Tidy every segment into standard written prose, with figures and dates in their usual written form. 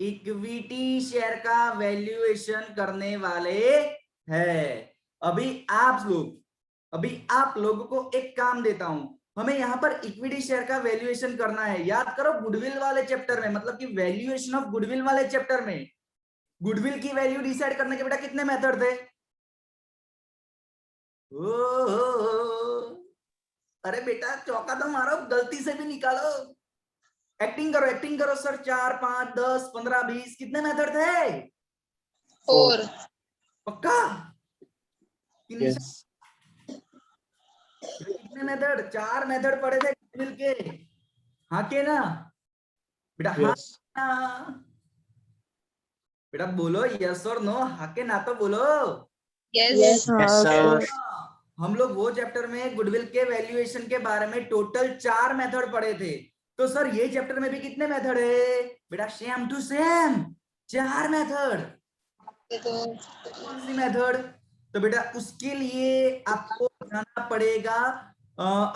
Equity share का valuation करने वाले हैं। अभी आप लोगों को एक काम देता हूं, हमें यहां पर इक्विटी शेयर का वैल्यूएशन करना है। याद करो गुडविल वाले चैप्टर में, मतलब कि वैल्यूएशन ऑफ गुडविल वाले चैप्टर में गुडविल की वैल्यू डिसाइड करने के बेटा कितने मेथड थे? अरे बेटा चौका तो मारो, गलती से भी निकालो। एक्टिंग करो सर। 4, 5, 10, 15, 20 कितने मेथड थे? 4। पक्का? यस कितने मेथड? 4 मेथड पढ़े थे गुडविल के। हाँ के ना बेटा? हाँ यस ना बेटा? बोलो यस और नो, हाँ के ना तो बोलो। यस सर हम लोग वो चैप्टर में गुडविल के वैल्यूएशन के बारे में टोटल 4 मेथड पढ़े थे। तो सर ये चैप्टर में भी कितने मेथड है बेटा? Same to same 4 method. कौन सी मेथड? तो बेटा उसके लिए आपको जाना पड़ेगा,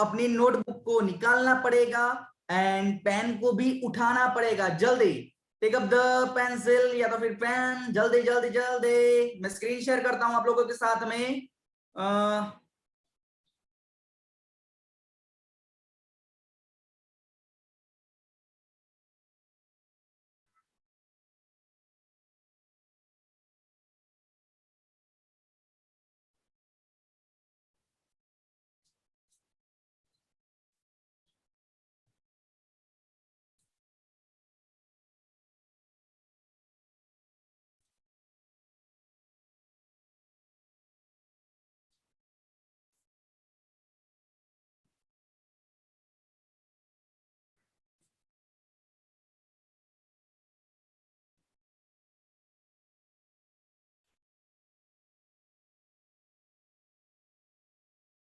अपनी नोटबुक को निकालना पड़ेगा एंड पेन को भी उठाना पड़ेगा। जल्दी टेक अप द पेंसिल या तो फिर पेन, जल्दी जल्दी जल्दी। मैं स्क्रीन शेयर करता हूं आप लोगों के साथ में।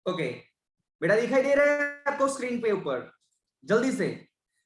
ओके बेटा दिखाई दे रहा है आपको स्क्रीन पे ऊपर? जल्दी से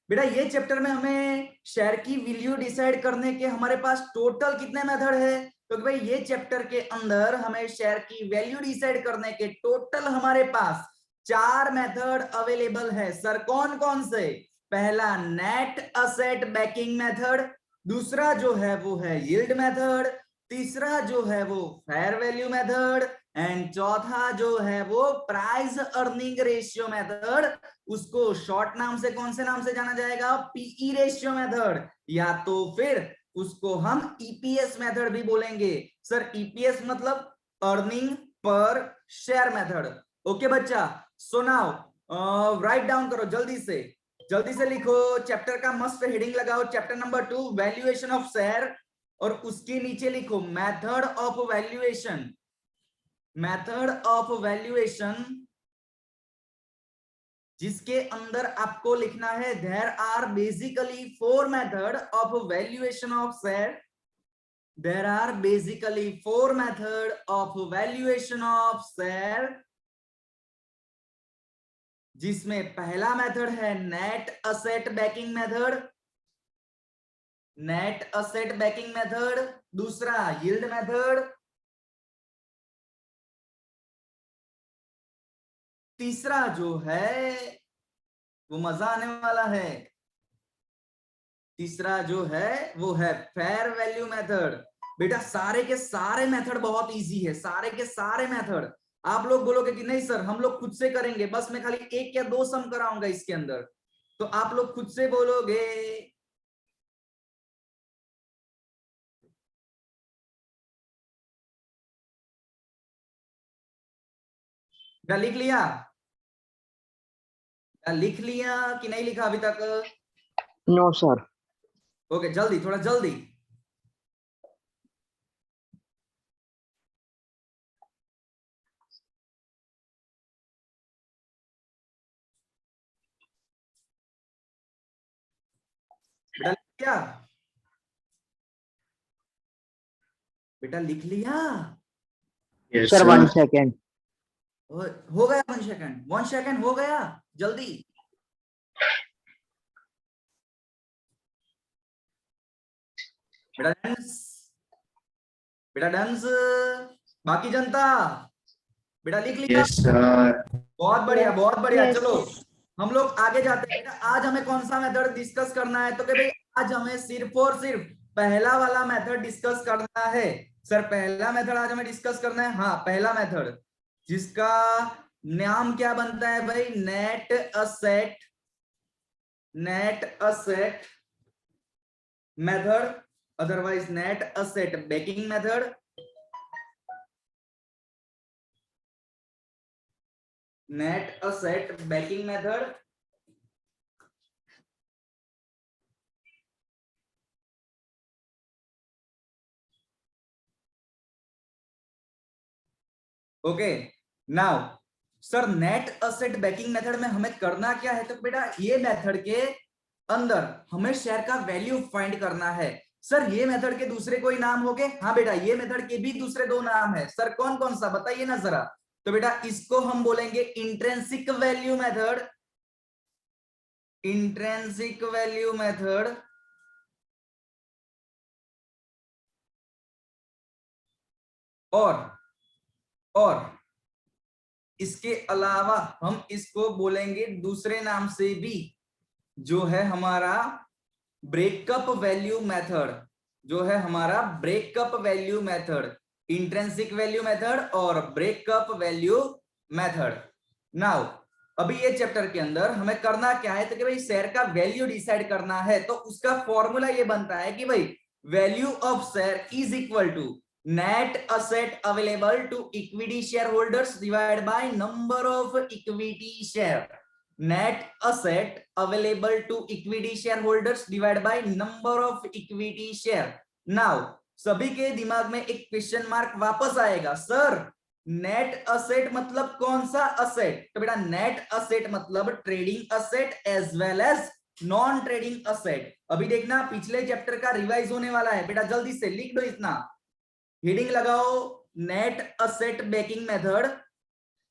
बेटा ये चैप्टर में हमें शेयर की वैल्यू डिसाइड करने के हमारे पास टोटल कितने मेथड है? तो भाई ये चैप्टर के अंदर हमें शेयर की वैल्यू डिसाइड करने के टोटल हमारे पास 4 मेथड अवेलेबल है। सर कौन कौन से? पहला नेट असेट बैकिंग मेथड, दूसरा जो है वो है यील्ड मेथड, तीसरा जो है वो फेयर वैल्यू मेथड एंड चौथा जो है वो प्राइस अर्निंग रेशियो मेथड। उसको शॉर्ट नाम से कौन से नाम से जाना जाएगा? पीई रेशियो मेथड, या तो फिर उसको हम ईपीएस मेथड भी बोलेंगे। सर ईपीएस मतलब earning per share method. Okay बच्चा, सो नाउ राइट डाउन करो जल्दी से लिखो। चैप्टर का मस्त हेडिंग लगाओ, chapter number 2 valuation of share, और उसके नीचे लिखो method of valuation. Method of valuation जिसके अंदर आपको लिखना है there are basically 4 method of valuation of share. There are basically 4 method of valuation of share, जिसमें पहला मेथड है नेट असेट बैकिंग मेथड, दूसरा यील्ड मेथड, तीसरा जो है वो मजा आने वाला है, तीसरा जो है वो है फेयर वैल्यू मेथड। बेटा सारे के सारे मेथड बहुत इजी है, सारे के सारे मेथड। आप लोग बोलोगे कि नहीं सर हम लोग खुद से करेंगे, बस मैं खाली 1 या 2 सम कराऊंगा इसके अंदर, तो आप लोग खुद से बोलोगे। लिख लिया? लिख लिया कि नहीं लिखा अभी तक? नो सर ओके जल्दी, थोड़ा जल्दी। बेटा लिख लिया? बेटा लिख लिया? यस सर 1 सेकेंड हो गया 1 सेकंड, 1 सेकंड हो गया, जल्दी। बेटा डांस, बेटा डांस, बाकी जनता बेटा लिख लिया? यस सर बहुत बढ़िया बहुत बढ़िया। चलो हम लोग आगे जाते हैं। बेटा आज हमें कौन सा मेथड डिस्कस करना है? तो कि भाई आज हमें सिर्फ और सिर्फ पहला वाला मेथड डिस्कस करना है। सर पहला मेथड आज हमें डिस्कस करना है। हाँ, पहला मेथड जिसका नाम क्या बनता है भाई, net asset method, otherwise net asset backing method. Net asset backing method. Okay, now sir net asset backing method में हमें करना क्या है, तो बेटा ये मेथड के अंदर हमें शेयर का वैल्यू फाइंड करना है। सर ये मेथड के दूसरे कोई नाम हो गए? हाँ बेटा, ये मेथड के भी दूसरे दो नाम है। सर कौन कौन सा बताइए ना जरा। तो बेटा इसको हम बोलेंगे intrinsic value method, intrinsic value method, और इसके अलावा हम इसको बोलेंगे दूसरे नाम से भी, जो है हमारा ब्रेकअप वैल्यू मेथड, जो है हमारा breakup value method, intrinsic value method और ब्रेकअप वैल्यू मेथड। नाउ अभी ये चैप्टर के अंदर हमें करना क्या है, तो कि भाई शेयर का वैल्यू डिसाइड करना है। तो उसका फॉर्मूला ये बनता है कि भाई value of share is equal to net asset available to equity shareholders divided by number of equity share, net asset available to equity shareholders divided by number of equity share। now सभी के दिमाग में एक question mark वापस आएगा, sir net asset मतलब कौन सा असेट? तो बेटा नेट असेट मतलब trading asset as well as non trading asset. अभी देखना पिछले चैप्टर का रिवाइज होने वाला है बेटा, जल्दी से लिख दो इतना, हेडिंग लगाओ net asset backing method,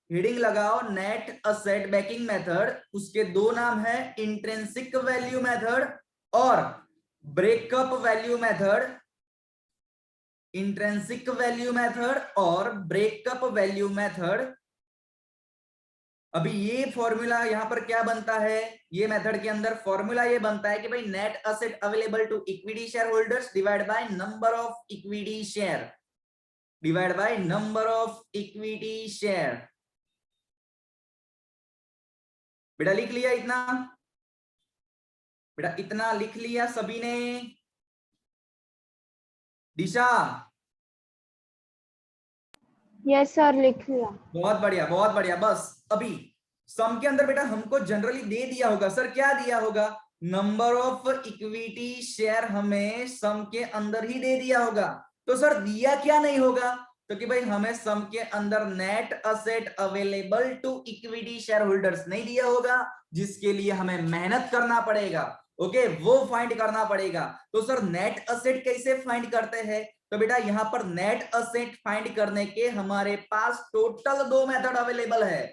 heading लगाओ नेट असेट बैकिंग मेथड। उसके दो नाम है, इंट्रिंसिक वैल्यू मेथड और breakup value method, intrinsic value method और ब्रेकअप वैल्यू मेथड। अभी ये फॉर्मूला यहां पर क्या बनता है, ये मेथड के अंदर फॉर्मूला ये बनता है कि भाई net asset available to equity share holders divide by number of equity share, divide by number of equity share. बेटा लिख लिया इतना? बेटा इतना लिख लिया सभी ने? दिशा? यस सर, लिख लिया। बहुत बढ़िया बहुत बढ़िया। बस अभी सम के अंदर बेटा हमको जनरली दे दिया होगा, सर क्या दिया होगा, नंबर ऑफ इक्विटी शेयर हमें सम के अंदर ही दे दिया होगा। तो सर दिया क्या नहीं होगा, तो कि भाई हमें सम के अंदर net asset available to equity share holders नहीं दिया होगा, जिसके लिए हमें मेहनत करना पड़ेगा। ओके, वो फाइंड करना पड़ेगा। तो सर नेट असेट कैसे फाइंड करते हैं, तो बेटा यहां पर नेट असेट फाइंड करने के हमारे पास टोटल दो मेथड अवेलेबल है,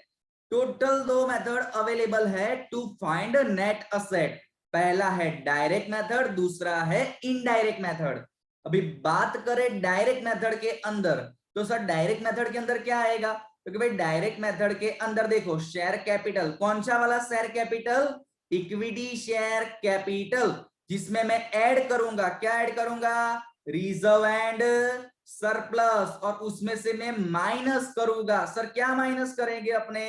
टोटल दो मेथड अवेलेबल है टू फाइंड नेट असेट। पहला है डायरेक्ट मेथड, दूसरा है इनडायरेक्ट मेथड। अभी बात करें डायरेक्ट मेथड के अंदर, तो सर डायरेक्ट मेथड के अंदर क्या आएगा, क्योंकि भाई डायरेक्ट मेथड के अंदर देखो शेयर कैपिटल, कौन सा वाला share capital, equity share capital, जिसमें मैं ऐड करूंगा, क्या ऐड करूंगा, रिजर्व एंड सरप्लस, और उसमें से मैं माइनस करूंगा, सर क्या माइनस करेंगे अपने,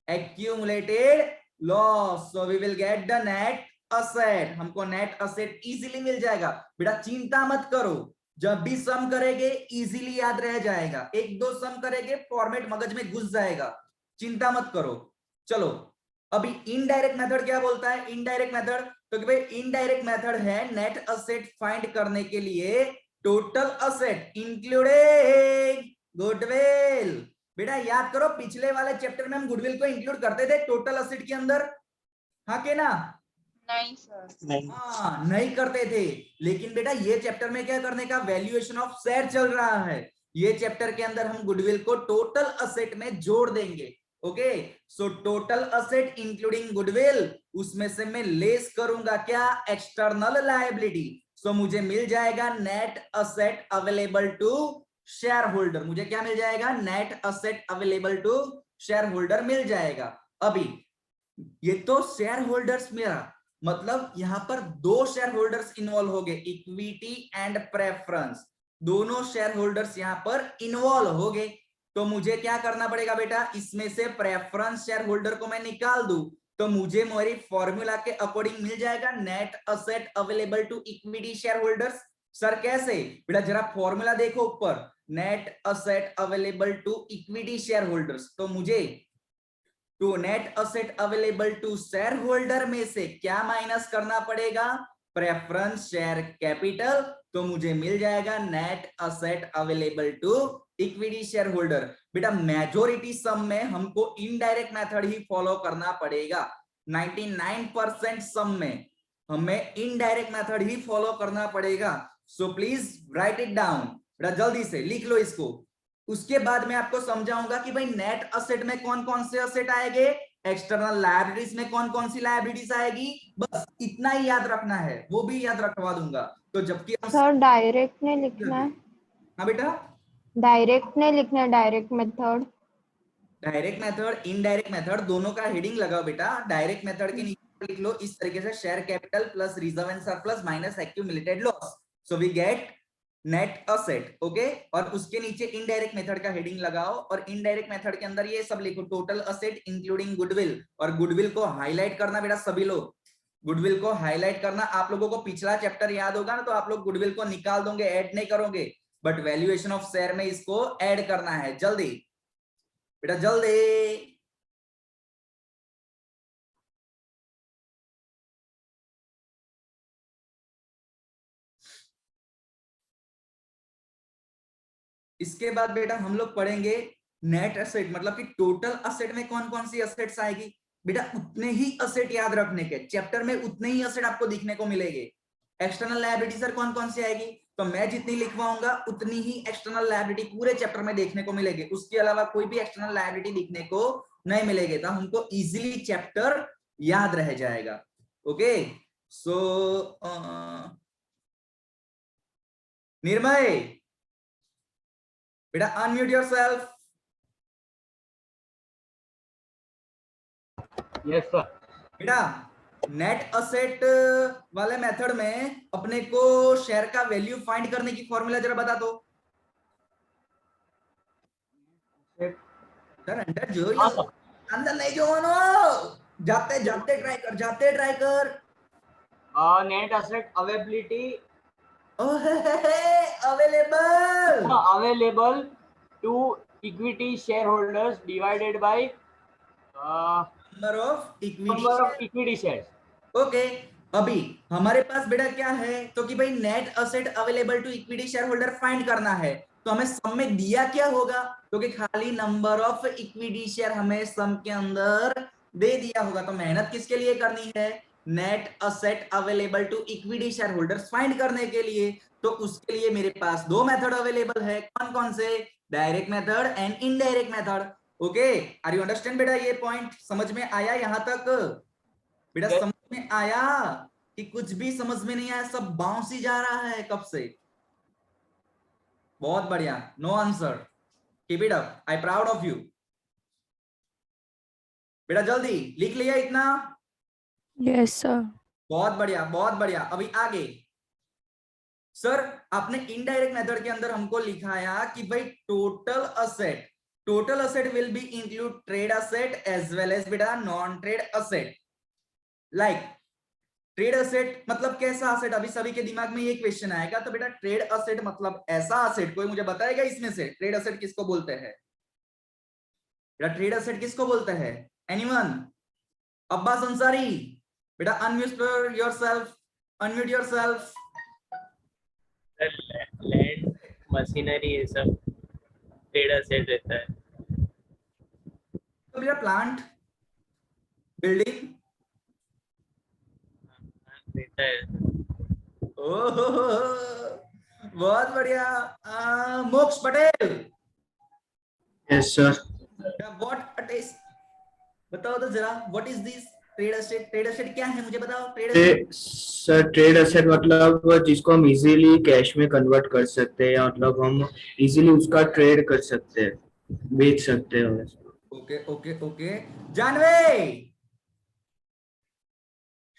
accumulated loss. So we will get the net asset, हमको नेट असेट इजीली मिल जाएगा। बेटा चिंता मत करो, जब भी सम करेंगे इजीली याद रह जाएगा, एक दो सम करेंगे फॉर्मेट मगज में घुस जाएगा, चिंता मत करो। चलो अभी इनडायरेक्ट मेथड क्या बोलता है, इनडायरेक्ट मेथड, तो कि भाई इनडायरेक्ट मेथड है नेट असेट फाइंड करने के लिए टोटल असेट इंक्लूडिंग गुडविल। बेटा याद करो पिछले वाले चैप्टर में हम गुडविल को इंक्लूड करते थे टोटल असेट के अंदर, हाँ के ना? नहीं सर, हाँ नहीं करते थे, लेकिन बेटा ये चैप्टर में क्या करने का, वैल्यूएशन ऑफ शेयर चल रहा है, ये चैप्टर के अंदर हम गुडविल को टोटल असेट में जोड़ देंगे। Okay, so total asset including goodwill, उसमें से मैं लेस करूंगा क्या, एक्सटर्नल लायबिलिटी। सो मुझे मिल जाएगा net asset available to share holder, मुझे क्या मिल जाएगा, net asset available to share holder मिल जाएगा। अभी ये तो शेयर होल्डर्स मेरा, मतलब यहाँ पर दो शेयर होल्डर्स इन्वॉल्व हो गए, इक्विटी एंड प्रेफरेंस, दोनों शेयर होल्डर्स यहाँ पर इन्वॉल्व हो गए। तो मुझे क्या करना पड़ेगा बेटा, इसमें से प्रेफरेंस शेयर होल्डर को मैं निकाल दूं तो मुझे मेरी फॉर्मूला के अकॉर्डिंग मिल जाएगा net asset available to equity share holders. Sir कैसे बेटा, जरा फॉर्मूला देखो ऊपर, net asset available to equity share holders, तो मुझे to net asset available to share holder में से क्या माइनस करना पड़ेगा, प्रेफरेंस शेयर कैपिटल, तो मुझे मिल जाएगा net asset available to equity share holder. बेटा मेजोरिटी सम में हमको इनडायरेक्ट मेथड ही फॉलो करना पड़ेगा, 99% सम में हमें इनडायरेक्ट मेथड ही फॉलो करना पड़ेगा। So please right it down, बेटा जल्दी से लिख लो इसको। उसके बाद मैं आपको समझाऊंगा कि भाई नेट असेट में कौन कौन से असेट आएंगे, एक्सटर्नल लायबिलिटीज में कौन कौन सी लायबिलिटीज आएगी, बस इतना ही याद रखना है, वो भी याद रखवा दूंगा। तो जबकि हम सर डायरेक्ट नहीं लिखना है, हाँ बेटा, डायरेक्ट नहीं लिखना है, direct method. Direct method indirect method दोनों का हेडिंग लगाओ बेटा। डायरेक्ट मेथड के नीचे लिख लो इस तरीके से, share capital plus reserve and surplus minus accumulated loss, so we get net asset, okay. और उसके नीचे इनडायरेक्ट मेथड का हेडिंग लगाओ और इनडायरेक्ट मेथड के अंदर ये सब लिखो, टोटल असेट इंक्लूडिंग गुडविल, और गुडविल को हाईलाइट करना बेटा सभी लोग, गुडविल को हाईलाइट करना। आप लोगों को पिछला चैप्टर याद होगा ना, तो आप लोग गुडविल को निकाल दोगे, ऐड नहीं करोगे, बट वैल्यूएशन ऑफ शेयर में इसको ऐड करना है, जल्दी बेटा जल्दी। इसके बाद बेटा हम लोग पढ़ेंगे नेट एसेट, मतलब कि टोटल असेट में कौन कौन सी असेट्स आएगी। बेटा उतने ही असेट याद रखने के, चैप्टर में उतने ही असेट आपको दिखने को मिलेंगे। एक्सटर्नल लायबिलिटी सर कौन कौन सी आएगी, तो मैं जितनी लिखवाऊंगा उतनी ही एक्सटर्नल लायबिलिटी पूरे चैप्टर में देखने को मिलेगी, उसके अलावा कोई भी एक्सटर्नल लायबिलिटी दिखने को नहीं मिलेगी, तो हमको इजीली चैप्टर याद रह जाएगा, ओके। सो निर्मय बेटा अनम्यूट योरसेल्फ। Yes sir. बेटा नेट असेट वाले मेथड में अपने को शेयर का वैल्यू फाइंड करने की फॉर्मूला जरा बता दो सर। अंदर जो अंदर नहीं जो मानो, जाते जाते ट्राई कर, जाते ट्राई कर। Net asset availability available available to equity share holders divided by number of equity shares. Okay. अभी हमारे पास बेटा क्या है, तो कि भाई net asset available to equity share holder find करना है, तो हमें सम में दिया क्या होगा, तो कि खाली नंबर ऑफ इक्विटी शेयर हमें सम के अंदर दे दिया होगा। तो मेहनत किसके लिए करनी है, net asset available to equity share holders find करने के लिए। तो उसके लिए मेरे पास दो मेथड अवेलेबल है, कौन कौन से, direct method and indirect method, okay. Are you understand बेटा, ये पॉइंट समझ में आया यहां तक बेटा? Yes. समझ में आया कि कुछ भी समझ में नहीं आया, सब बाउंस ही जा रहा है कब से? बहुत बढ़िया, no answer, keep it up, I proud of you. बेटा जल्दी लिख लिया इतना? Yes sir. बहुत बढ़िया बहुत बढ़िया। अभी आगे सर, आपने इनडायरेक्ट मेथड के अंदर हमको लिखाया कि भाई total asset will be include trade asset as well as बेटा non trade asset. Like trade asset मतलब कैसा असेट, अभी सभी के दिमाग में ये क्वेश्चन आएगा। तो बेटा ट्रेड असेट मतलब ऐसा असेट, कोई मुझे बताएगा इसमें से ट्रेड असेट किसको बोलते हैं? बेटा ट्रेड असेट किसको बोलते हैं? एनीवन? अब्बास अंसारी बेटा unmute yourself, unmute yourself. Land machinery ये सब ट्रेड असेट रहता है। तो बेटा प्लांट बिल्डिंग रहता है। ओह बहुत बढ़िया। मोक्ष Patel, yes sir. What it is, बताओ तो जरा, what is this trade asset? Trade asset क्या है मुझे बताओ। सर ट्रेड असेट मतलब जिसको हम इजीली कैश में कन्वर्ट कर सकते हैं, या मतलब हम इजीली उसका ट्रेड कर सकते हैं, बेच सकते हैं। Okay okay okay. जानवे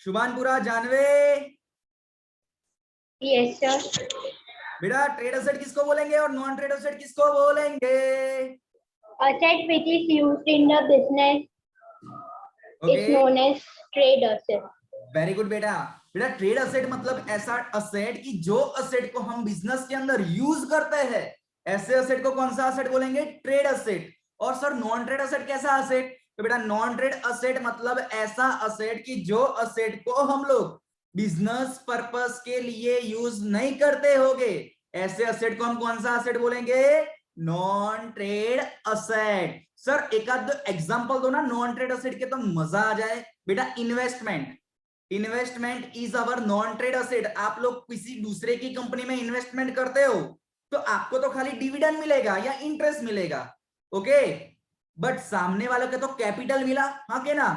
शुभानपुरा, जानवे, Yes, sir. बेटा ट्रेड असेट किसको बोलेंगे और नॉन ट्रेड असेट किसको बोलेंगे? Asset which is used in the business is okay, known as trade asset. Very good बेटा। बेटा ट्रेड असेट मतलब ऐसा असेट कि जो असेट को हम बिजनेस के अंदर यूज करते हैं, ऐसे असेट को कौन सा असेट बोलेंगे? Trade asset. और सर नॉन ट्रेड असेट कैसा असेट? तो बेटा नॉन ट्रेड असेट मतलब ऐसा असेट कि जो असेट को हम लोग बिजनेस पर्पस के लिए यूज नहीं करते होगे, ऐसे असेट को हम कौन सा असेट बोलेंगे? Non trade asset. सर एक आध एग्जांपल दो ना नॉन ट्रेड असेट के, तो मजा आ जाए। बेटा investment, investment is our non trade asset. आप लोग किसी दूसरे की कंपनी में इन्वेस्टमेंट करते हो तो आपको तो खाली डिविडेंड मिलेगा या इंटरेस्ट मिलेगा, ओके, बट सामने वाले के तो कैपिटल मिला, हाँ के ना?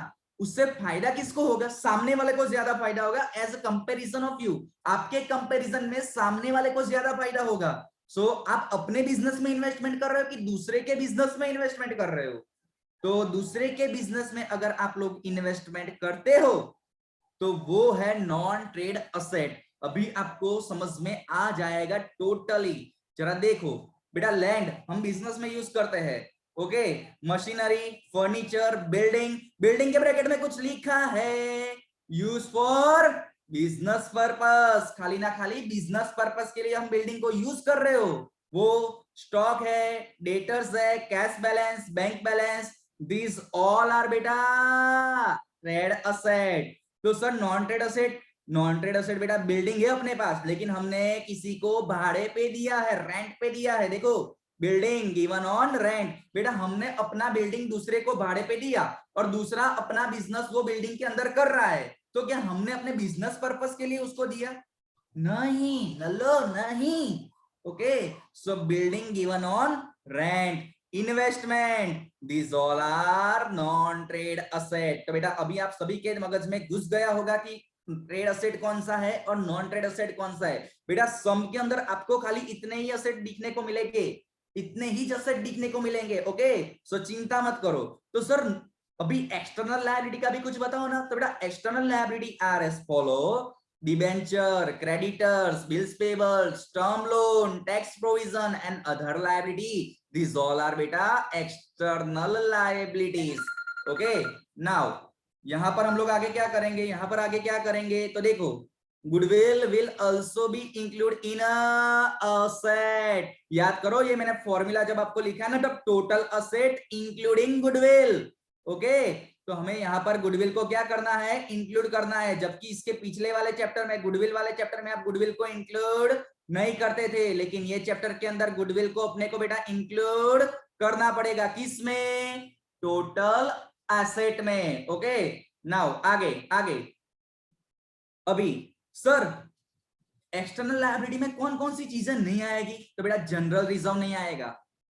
उससे फायदा किसको होगा? सामने वाले को ज्यादा फायदा होगा as a comparison of you. आपके कंपैरिजन में सामने वाले को ज्यादा फायदा होगा। सो आप अपने बिजनेस में इन्वेस्टमेंट कर रहे हो कि दूसरे के बिजनेस में इन्वेस्टमेंट कर रहे हो? तो दूसरे के बिजनेस में अगर आप लोग इन्वेस्टमेंट करते हो तो वो है नॉन ट्रेड असेट। अभी आपको समझ में आ जाएगा टोटली। जरा देखो बेटा, लैंड हम बिजनेस में यूज करते हैं, okay, machinery, furniture, building, building के ब्रैकेट में कुछ लिखा है यूज फॉर बिजनेस पर्पस, खाली ना खाली बिजनेस पर्पस के लिए हम बिल्डिंग को यूज कर रहे हो। वो स्टॉक है, डेटर्स है, cash balance, bank balance, this all are बेटा ट्रेड असेट। तो sir non trade asset, non trade asset बेटा बिल्डिंग है अपने पास, लेकिन हमने किसी को भाड़े पे दिया है, रेंट पे दिया है। देखो बिल्डिंग गिवन ऑन रेंट, बेटा हमने अपना बिल्डिंग दूसरे को भाड़े पे दिया और दूसरा अपना बिजनेस वो बिल्डिंग के अंदर कर रहा है, तो क्या हमने अपने बिजनेस पर्पस के लिए उसको दिया? नहीं, नल्लो नहीं। Okay, so building given on rent, investment, these all are non trade asset. तो बेटा अभी आप सभी के मगज में घुस गया होगा कि ट्रेड असेट कौन सा है और नॉन ट्रेड असेट कौन सा है। बेटा सम के अंदर आपको खाली इतने ही असेट दिखने को मिलेंगे, इतने ही असेट दिखने को मिलेंगे, ओके, सो चिंता मत करो। तो सर अभी एक्सटर्नल लायबिलिटी का भी कुछ बताओ ना। तो बेटा external liability are as follow: debenture, creditors, bills payables, term loan, tax provision and other liability. These all are बेटा external liabilities. Okay, now यहां पर हम लोग आगे क्या करेंगे? यहां पर आगे क्या करेंगे? तो देखो goodwill will also be include in a asset। याद करो ये मैंने फॉर्मूला जब आपको लिखा है ना, तब total asset including goodwill, okay, तो हमें यहाँ पर गुडविल को क्या करना है? इंक्लूड करना है। जबकि इसके पिछले वाले चैप्टर में, गुडविल वाले चैप्टर में आप गुडविल को इंक्लूड नहीं करते थे, लेकिन ये चैप्टर के अंदर गुडविल को अपने को बेटा इंक्लूड करना पड़ेगा। किस में? टोटल एसेट में। ओके, नाउ आगे आगे। अभी सर एक्सटर्नल लायबिलिटी में कौन कौन सी चीजें नहीं आएगी? तो बेटा जनरल रिजर्व नहीं आएगा,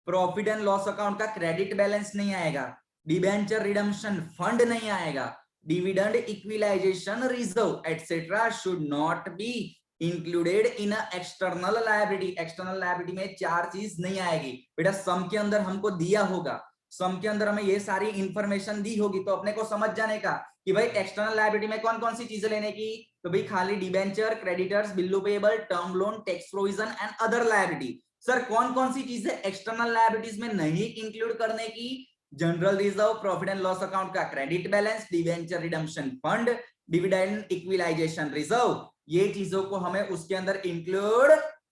प्रॉफिट एंड लॉस अकाउंट का क्रेडिट बैलेंस नहीं आएगा, डिबेंचर रिडम्पशन फंड नहीं आएगा, dividend equalisation reserve etcetera should not be included in external liability. External liability में चार चीज नहीं आएगी बेटा। सम के अंदर हमको दिया होगा, सम के अंदर हमें ये सारी इंफॉर्मेशन दी होगी, तो अपने को समझ जाने का कि भाई एक्सटर्नल लायबिलिटी में कौन कौन सी चीजें लेने की। तो भाई खाली डिबेंचर, क्रेडिटर्स, बिल्लो payable, term loan, tax provision and other liability. Sir कौन कौन सी चीजें एक्सटर्नल लायबिलिटीज में नहीं इंक्लूड करने की? General reserve, profit and loss account का credit balance, debenture redemption fund, dividend equalisation reserve, ये चीजों को हमें उसके अंदर इंक्लूड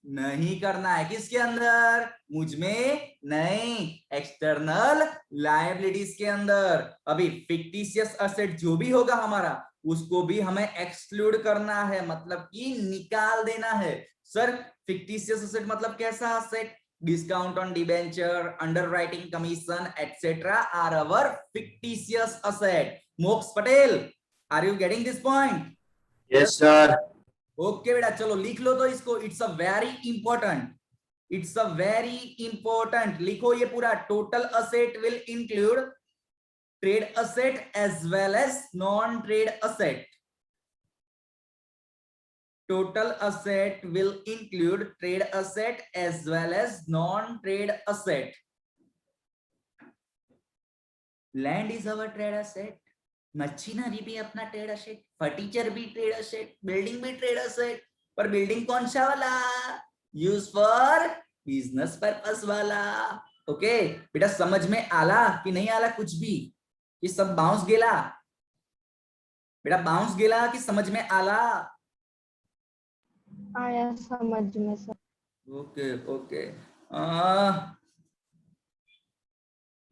नहीं करना है। किसके अंदर? मुझ में नहीं, एक्सटर्नल लायबिलिटीज के अंदर। अभी फिक्टिशियस एसेट जो भी होगा हमारा, उसको भी हमें एक्सक्लूड करना है, मतलब कि निकाल देना है। सर फिक्टिशियस एसेट मतलब कैसा asset? Discount on debenture, underwriting commission etcetera are our fictitious asset. Moksha Patel, are you getting this point? Yes sir. Okay बेटा, चलो लिख लो तो इसको। It's a very important, it's a very important. लिखो ये पूरा। Total asset will include trade asset as well as non trade asset. Total asset will include trade asset as well as non-trade asset. Land is our trade asset. Machinery भी अपना trade asset, furniture भी trade asset, building भी trade asset, पर building कौन सा वाला? Use for business purpose वाला। Okay बेटा, समझ में आला कि नहीं आला कुछ भी? ये सब बाउंस गेला बेटा, बाउंस गेला कि समझ में आला? आया समझ में सर। ओके ओके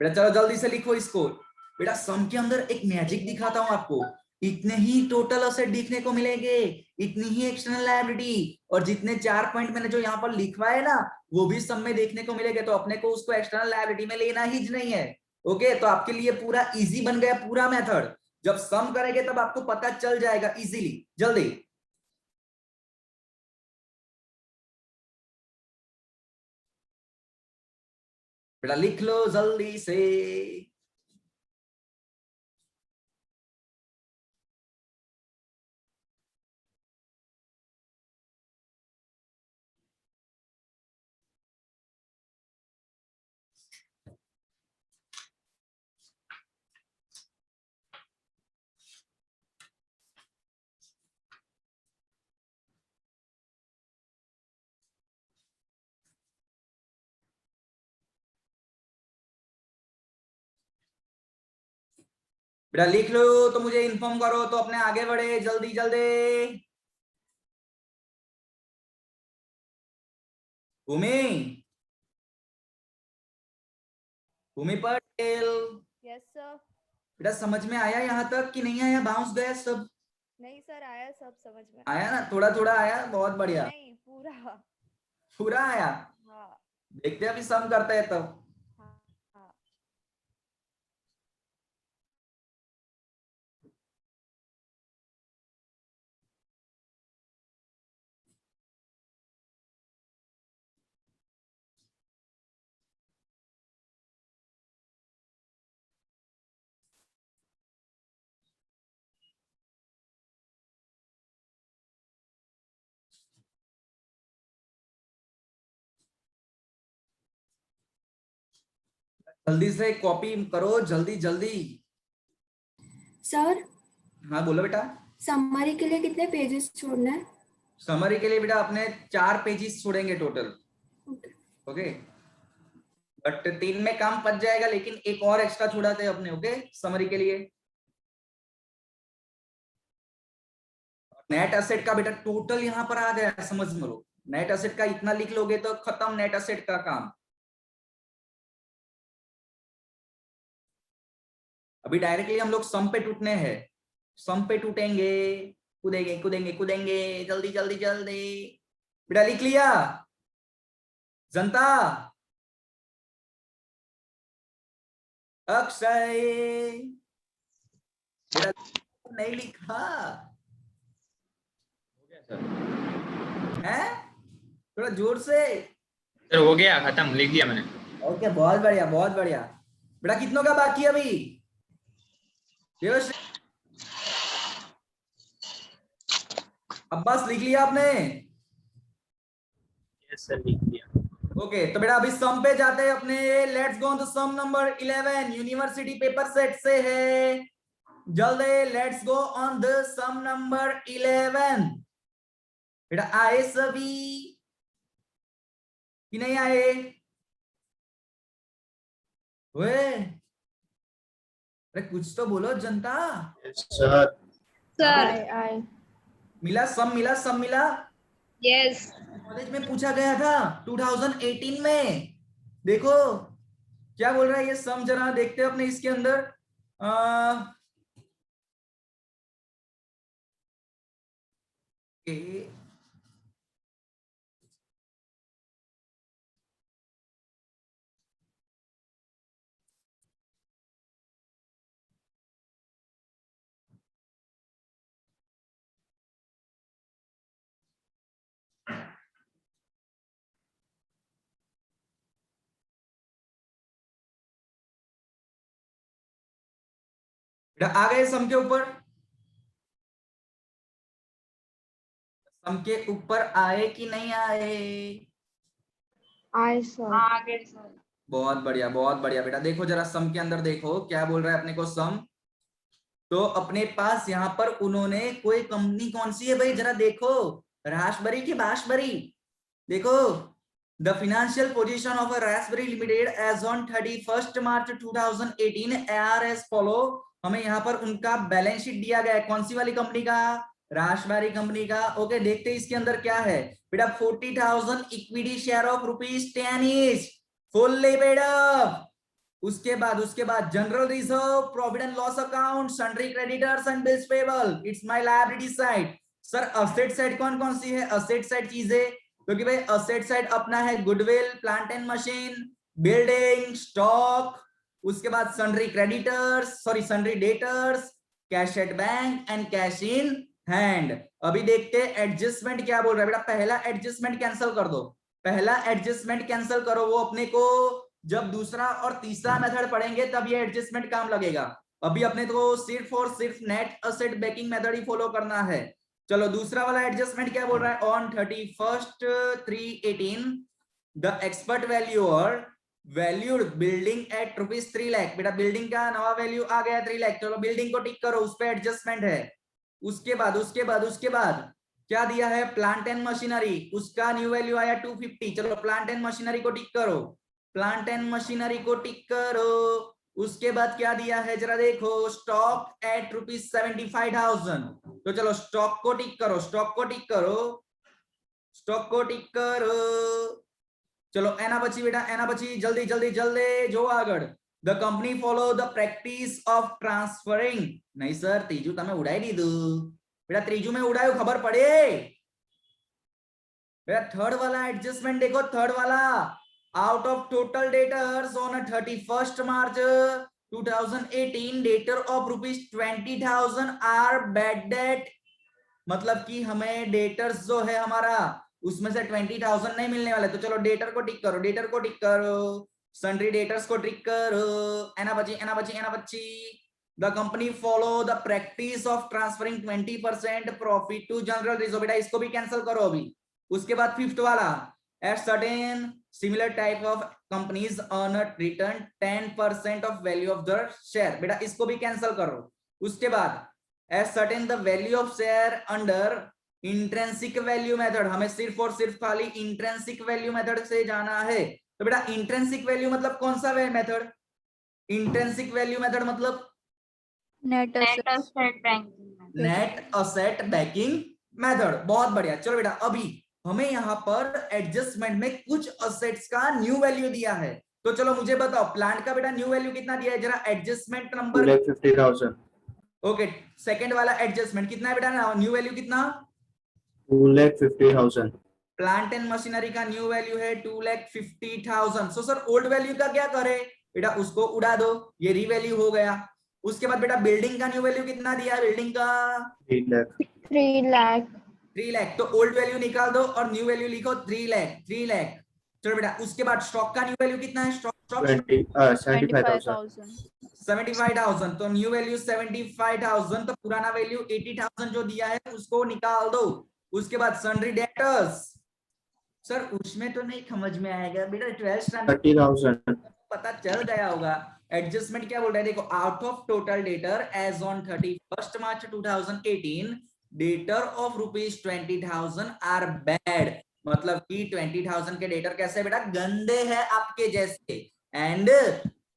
बेटा चलो जल्दी से लिखो इसको। बेटा सम के अंदर एक मैजिक दिखाता हूं आपको। इतने ही टोटल असेट दिखने को मिलेंगे, इतनी ही एक्सटर्नल लायबिलिटी, और जितने 4 पॉइंट मैंने जो यहाँ पर लिखवा है ना, वो भी सम में देखने को मिलेंगे। तो अपने को उसको एक्सटर्नल लायबिलिटी में लेना ही नहीं है। ओके, तो आपके लिए पूरा इजी बन गया पूरा मेथड। जब सम करेंगे तब आपको पता चल जाएगा इजीली। जल्दी बेटा लिख लो जल्दी से। बेटा लिख लो तो मुझे इन्फॉर्म करो, तो अपने आगे बढ़े जल्दी जल्दी। भूमि, भूमि पटेल, यस सर। बेटा समझ में आया यहाँ तक कि नहीं आया? बाउंस गया सब? नहीं सर, आया सब समझ में। आया ना? थोड़ा थोड़ा आया? बहुत बढ़िया। नहीं, पूरा। पूरा आया? हाँ देखते हैं अभी सम करते हैं तब। हाँ हाँ। जल्दी से कॉपी करो, जल्दी जल्दी। सर हाँ बोलो बेटा। समरी के लिए कितने पेजेस छोड़ना है? समरी के लिए बेटा अपने 4 पेजेस छोड़ेंगे टोटल। ओके, बट 3 में काम पच जाएगा, लेकिन एक और एक्स्ट्रा छोड़ाते हैं अपने। ओके, समरी के लिए नेट एसेट का बेटा टोटल यहाँ पर आ गया, समझ में लो। नेट एसेट का इतना लिख लोगे तो खत्म नेट एसेट का काम। अभी डायरेक्टली हम लोग सम पे टूटने हैं, सम पे टूटेंगे, कूदेंगे कूदेंगे कूदेंगे। जल्दी जल्दी जल्दी बेटा लिख लिया जनता? अक्षय बेटा नहीं लिखा है? थोड़ा जोर से। सर हो गया, खत्म, लिख दिया मैंने। ओके बहुत बढ़िया बहुत बढ़िया। बेटा कितनों का बाकी है अभी? अब्बास लिख लिया आपने? यस सर, लिख दिया। ओके तो बेटा अभी सम पे जाते हैं अपने। Let's go to sum number 11 university paper set से है। जल्दी let's go on the sum number 11। बेटा आए सभी कि नहीं आए? ओए अरे कुछ तो बोलो जनता। सर सर आए मिला सम? मिला सम? मिला? यस कॉलेज में पूछा गया था 2018 में। देखो क्या बोल रहा है ये सम, जरा देखते हैं अपने इसके अंदर। आ गए सम के ऊपर? सम के ऊपर आए कि नहीं आए? आए सर। आगे सर। बहुत बढ़िया बहुत बढ़िया। बेटा देखो जरा सम के अंदर देखो क्या बोल रहा है अपने को सम। तो अपने पास यहाँ पर उन्होंने कोई कंपनी कौन सी है भाई, जरा देखो, रासबरी की बाशबरी, देखो, the financial position of raspberry limited as on 31 March 2018 are as follow. हमें यहाँ पर उनका बैलेंस शीट दिया गया है, कौन सी वाली कंपनी का, रासबरी कंपनी का। ओके, देखते हैं इसके अंदर क्या है बेटा। 40,000 equity share of ₹10 each, fully paid up. उसके बाद general reserve, profit and loss account, sundry creditors and bills payable, it's my liability side. Sir asset side कौन कौन सी है, असेट साइड चीजें, क्योंकि भाई असेट साइड अपना है goodwill, plant and machine, building, stock, उसके बाद sundry creditors, sorry sundry debtors, cash at bank and cash in hand. अभी देखते हैं एडजस्टमेंट क्या बोल रहा है बेटा। पहला एडजस्टमेंट कैंसिल कर दो, पहला एडजस्टमेंट कैंसिल करो, वो अपने को जब दूसरा और तीसरा मेथड पढ़ेंगे तब ये एडजस्टमेंट काम लगेगा। अभी अपने को सिर्फ और सिर्फ नेट असेट बैकिंग मेथड ही फॉलो करना है। चलो दूसरा वाला एडजस्टमेंट क्या बोल रहा है, on 31/3/18 the expert valuer valued building at ₹3 lakh. बेटा बिल्डिंग का नवा वैल्यू आ गया 3 लाख, चलो बिल्डिंग को टिक करो, उस पे एडजस्टमेंट है। उसके बाद क्या दिया है, प्लांट एंड मशीनरी, उसका न्यू वैल्यू आया 250, चलो प्लांट एंड मशीनरी को टिक करो, प्लांट एंड मशीनरी को टिक करो। उसके बाद क्या दिया है जरा देखो, स्टॉक एट ₹75,000, तो चलो स्टॉक को टिक करो, स्टॉक को टिक करो, स्टॉक को टिक करो। चलो एना बची बेटा, एना बची, जल्दी जल्दी जल्दी जो आगड़। The company follow the practice of transferring, नहीं सर तीजू तमे उड़ाई दी दू बेटा, त्रीजू में उड़ायो खबर पड़े बेटा। थर्ड वाला एडजस्टमेंट देखो, थर्ड वाला, out of total debtors on a 31st March 2018 debtor of ₹20,000 are bad debt, मतलब कि हमें डेटर्स जो है हमारा उसमें से 20,000 नहीं मिलने वाले, तो चलो डेटर को टिक करो, डेटर को टिक करो, सन्ड्री डेटर्स को टिक करो, एना बची एना बची एना बची। The company follow the practice of transferring 20% profit to general reserve, बेटा इसको भी कैंसिल करो अभी। उसके बाद फिफ्थ वाला, at certain similar type of companies earn a return 10% of value of their share, बेटा इसको भी कैंसिल करो। उसके बाद at certain the value of share under intrinsic value method, हमें सिर्फ और सिर्फ खाली intrinsic value method से जाना है। तो बेटा intrinsic value मतलब कौन सा मेथड, intrinsic value method मतलब net net asset backing method, बहुत बढ़िया। चलो बेटा अभी हमें यहाँ पर एडजस्टमेंट में कुछ असेट्स का न्यू वैल्यू दिया है, तो चलो मुझे बताओ प्लांट का बेटा न्यू वैल्यू कितना दिया है जरा, एडजस्टमेंट नंबर 2,50,000। ओके, सेकंड वाला एडजस्टमेंट कितना है बेटा, न्यू वैल्यू कितना, 2,50,000। प्लांट एंड मशीनरी का न्यू वैल्यू है 2,50,000। सो सर ओल्ड वैल्यू का क्या करे बेटा, उसको उड़ा दो, ये रीवैल्यू हो गया। उसके बाद बेटा बिल्डिंग का न्यू वैल्यू कितना दिया है, बिल्डिंग का 3 लाख। 3 लाख। 3 लाख, तो ओल्ड वैल्यू निकाल दो और न्यू वैल्यू लिखो 3 लाख, 3 लाख। चलो बेटा उसके बाद स्टॉक का न्यू वैल्यू कितना है, स्टॉक 75,000, तो न्यू वैल्यू 75,000, तो पुराना वैल्यू 80,000 जो दिया है उसको निकाल दो। उसके बाद सन्ड्री डेटर्स, सर उसमें तो नहीं समझ में आएगा बेटा, 12th स्टैंडर्ड 30,000। पता चल गया होगा। एडजस्टमेंट क्या बोल रहा है देखो, out of total debtor as on 31st March 2018 debtor of ₹20,000 are bad, मतलब कि 20,000 के डेटर कैसे बेटा, गंदे हैं आपके जैसे, एंड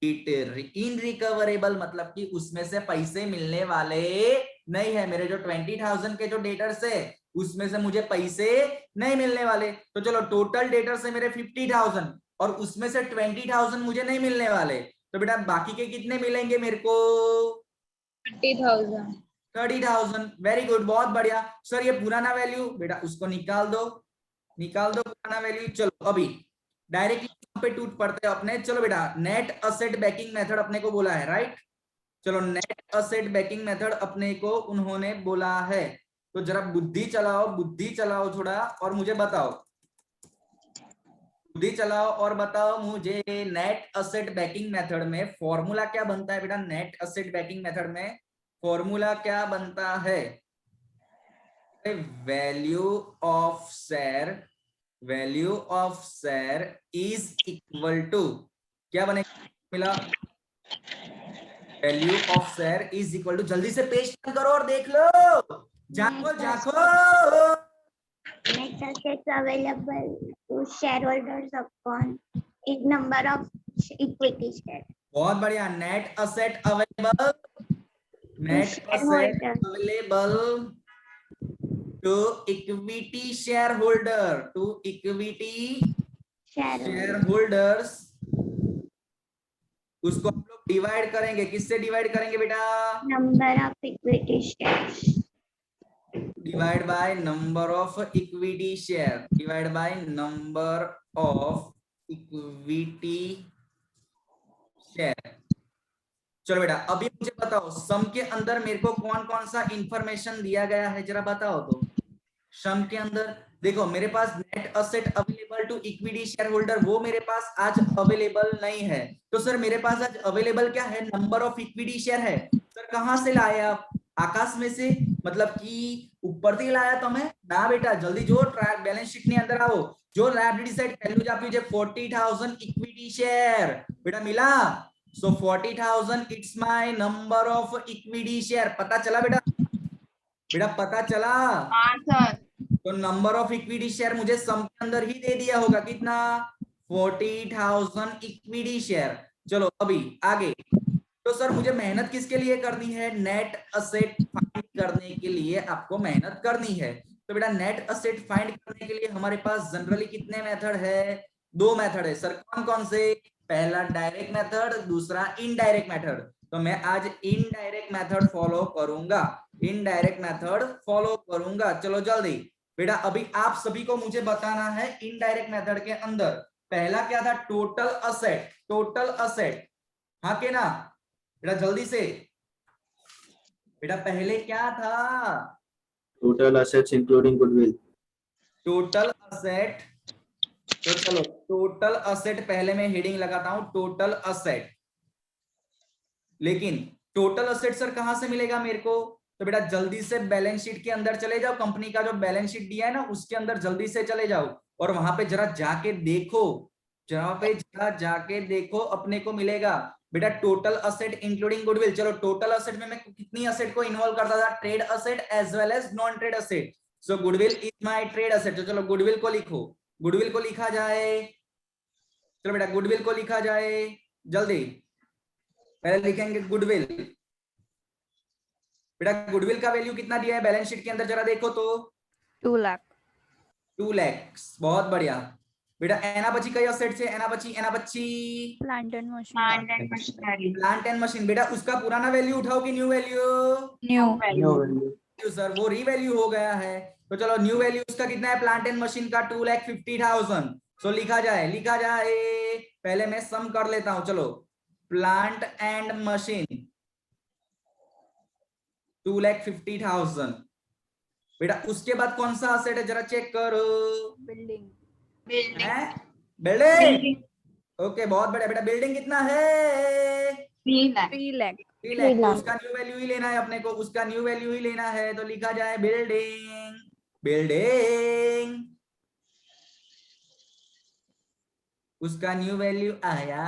इट इनरिकवरेबल, मतलब कि उसमें से पैसे मिलने वाले नहीं है। मेरे जो 20,000 के जो डेटर्स है उसमें से मुझे पैसे नहीं मिलने वाले, तो चलो टोटल डेटर्स है मेरे 50,000 और उसमें से 20,000 मुझे नहीं मिलने वाले, तो बेटा बाकी के कितने मिलेंगे मेरे को, 30,000। वेरी गुड, बहुत बढ़िया। सर ये पुराना वैल्यू बेटा उसको निकाल दो, निकाल दो पुराना वैल्यू। चलो अभी डायरेक्टली पे टूट पड़ते हैं अपने। चलो बेटा नेट असेट बैकिंग मेथड अपने को बोला है, राइट। चलो नेट असेट बैकिंग मेथड अपने को उन्होंने बोला है, तो जरा बुद्धि चलाओ, बुद्धि चलाओ थोड़ा और मुझे बताओ, बुद्धि चलाओ और बताओ मुझे, नेट असेट बैकिंग मेथड में फॉर्मूला क्या बनता है बेटा, नेट असेट बैकिंग मेथड में फॉर्मूला क्या बनता है, value of share is equal to क्या बनेगा, मिला value of share is equal to, जल्दी से पेज टर्न करो और देख लो, झांको झांको। Net assets available to shareholders upon in number of equity shares. बहुत बढ़िया, net asset available, net asset available to equity share holder, to equity share holders. उसको हम लोग डिवाइड करेंगे, किससे डिवाइड करेंगे बेटा? Number of equity shares. Divide by number of equity share, divide by number of equity share. चलो बेटा, अभी मुझे बताओ सम के अंदर मेरे को कौन कौन सा इंफॉर्मेशन दिया गया है, जरा बताओ तो। सम के अंदर देखो, मेरे पास net asset available to equity share holder, वो मेरे पास आज अवेलेबल नहीं है। तो सर मेरे पास आज अवेलेबल क्या है? नंबर ऑफ इक्विटी शेयर है। सर कहां से लाए आप? आकाश में से, मतलब कि ऊपर से लाया तो मैं ना बेटा, जल्दी जो बैलेंस शीट के अंदर आओ, जो लायबिलिटी साइड वैल्यू जाती है 40,000 इक्विटी शेयर बेटा मिला। सो 40,000 it's my number of equity share. पता चला बेटा? बेटा पता चला? हाँ सर। तो नंबर ऑफ इक्विटी शेयर मुझे सम के अंदर ही दे दिया होगा, कितना? 40,000 इक्विटी शेयर। चलो अभी आगे। तो सर मुझे मेहनत किसके लिए करनी है? नेट असेट फाइंड करने के लिए आपको मेहनत करनी है। तो बेटा नेट असेट फाइंड करने के लिए हमारे पास जनरली कितने मेथड है? 2 मेथड है सर। कौन कौन से? पहला डायरेक्ट मेथड, दूसरा इनडायरेक्ट मेथड। तो मैं आज इनडायरेक्ट मेथड फॉलो करूंगा, इनडायरेक्ट मेथड फॉलो करूंगा। चलो जल्दी बेटा, अभी आप सभी को मुझे बताना है इनडायरेक्ट मेथड के अंदर पहला क्या था? टोटल असेट, टोटल असेट, हाँ के ना बेटा? जल्दी से बेटा, पहले क्या था? Total assets including goodwill. Total asset. तो चलो टोटल असेट पहले मैं हेडिंग लगाता हूं, टोटल असेट। लेकिन टोटल असेट सर कहां से मिलेगा मेरे को? तो बेटा जल्दी से बैलेंस शीट के अंदर चले जाओ, कंपनी का जो बैलेंस शीट दिया है ना उसके अंदर जल्दी से चले जाओ और वहां पे जरा जाके देखो, जहां पे जरा जाके देखो, अपने को मिलेगा बेटा टोटल असेट इंक्लूडिंग गुडविल। चलो टोटल असेट में मैं कितनी असेट को इन्वॉल्व करता था? Trade asset as well as non trade asset. So goodwill is my trade asset. तो चलो गुडविल को लिखो, गुडविल को लिखा जाए। चलो बेटा गुडविल को लिखा जाए, जल्दी पहले लिखेंगे गुडविल। बेटा गुडविल का वैल्यू कितना दिया है बैलेंस शीट के अंदर, जरा देखो तो। 2 लाख। 2 लाख, बहुत बढ़िया बेटा। एना बची कई असेट से? एना बची plant and machinery. Plant and machine. बेटा उसका पुराना वैल्यू उठाओ कि न्यू वैल्यू? न्यू। सर वो रीवैल्यू हो गया है। तो चलो न्यू वैल्यू उसका कितना है प्लांट एंड मशीन का? 2,50,000। सो लिखा जाए, लिखा जाए। पहले मैं सम कर लेता हूं, चलो प्लांट एंड मशीन 2,50,000। बेटा उसके बाद कौन सा असेट है, जरा चेक करो। बिल्डिंग। बिल्डिंग। ओके बहुत बढ़िया बेटा। बिल्डिंग कितना है? 3 लाख। 3 लाख। तो उसका न्यू वैल्यू ही लेना है अपने को, उसका न्यू वैल्यू ही लेना है। तो लिखा जाए बिल्डिंग, बिल्डिंग। उसका न्यू वैल्यू आया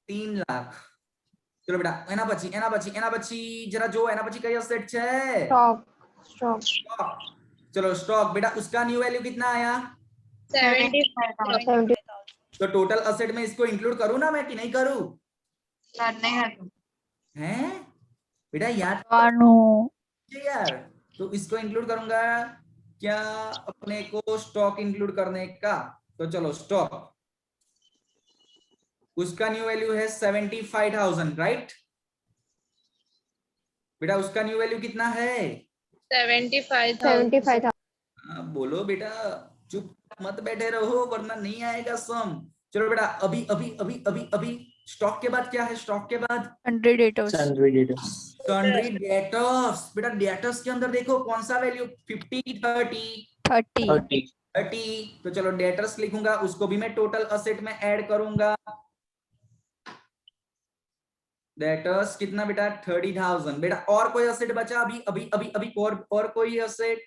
3 लाख। चलो बेटा एना बची जरा जो एना बची कई असेट है? स्टॉक। चलो स्टॉक बेटा उसका न्यू वैल्यू कितना आया? 75,000। तो टोटल असेट में इसको इंक्लूड करूं ना मैं कि नहीं करूं? हैं बेटा याद यार। तो इसको इंक्लूड करूंगा क्या अपने को स्टॉक इंक्लूड करने का? तो चलो स्टॉक, उसका न्यू वैल्यू है 75,000 राइट बेटा? उसका न्यू वैल्यू कितना है? 75,000। बोलो बेटा, चुप मत बैठे रहो वरना नहीं आएगा सम। चलो बेटा अभी अभी अभी अभी अभी स्टॉक के बाद क्या है? स्टॉक के बाद सन्ड्री डेटर्स। Sundry debtors. बेटा डेटर्स के अंदर देखो कौन सा वैल्यू? 50, 30। तो चलो डेटर्स लिखूंगा, उसको भी मैं टोटल असेट में ऐड करूंगा। डेटर्स कितना बेटा? 30,000। बेटा और कोई असेट बचा अभी अभी अभी अभी? और कोई असेट?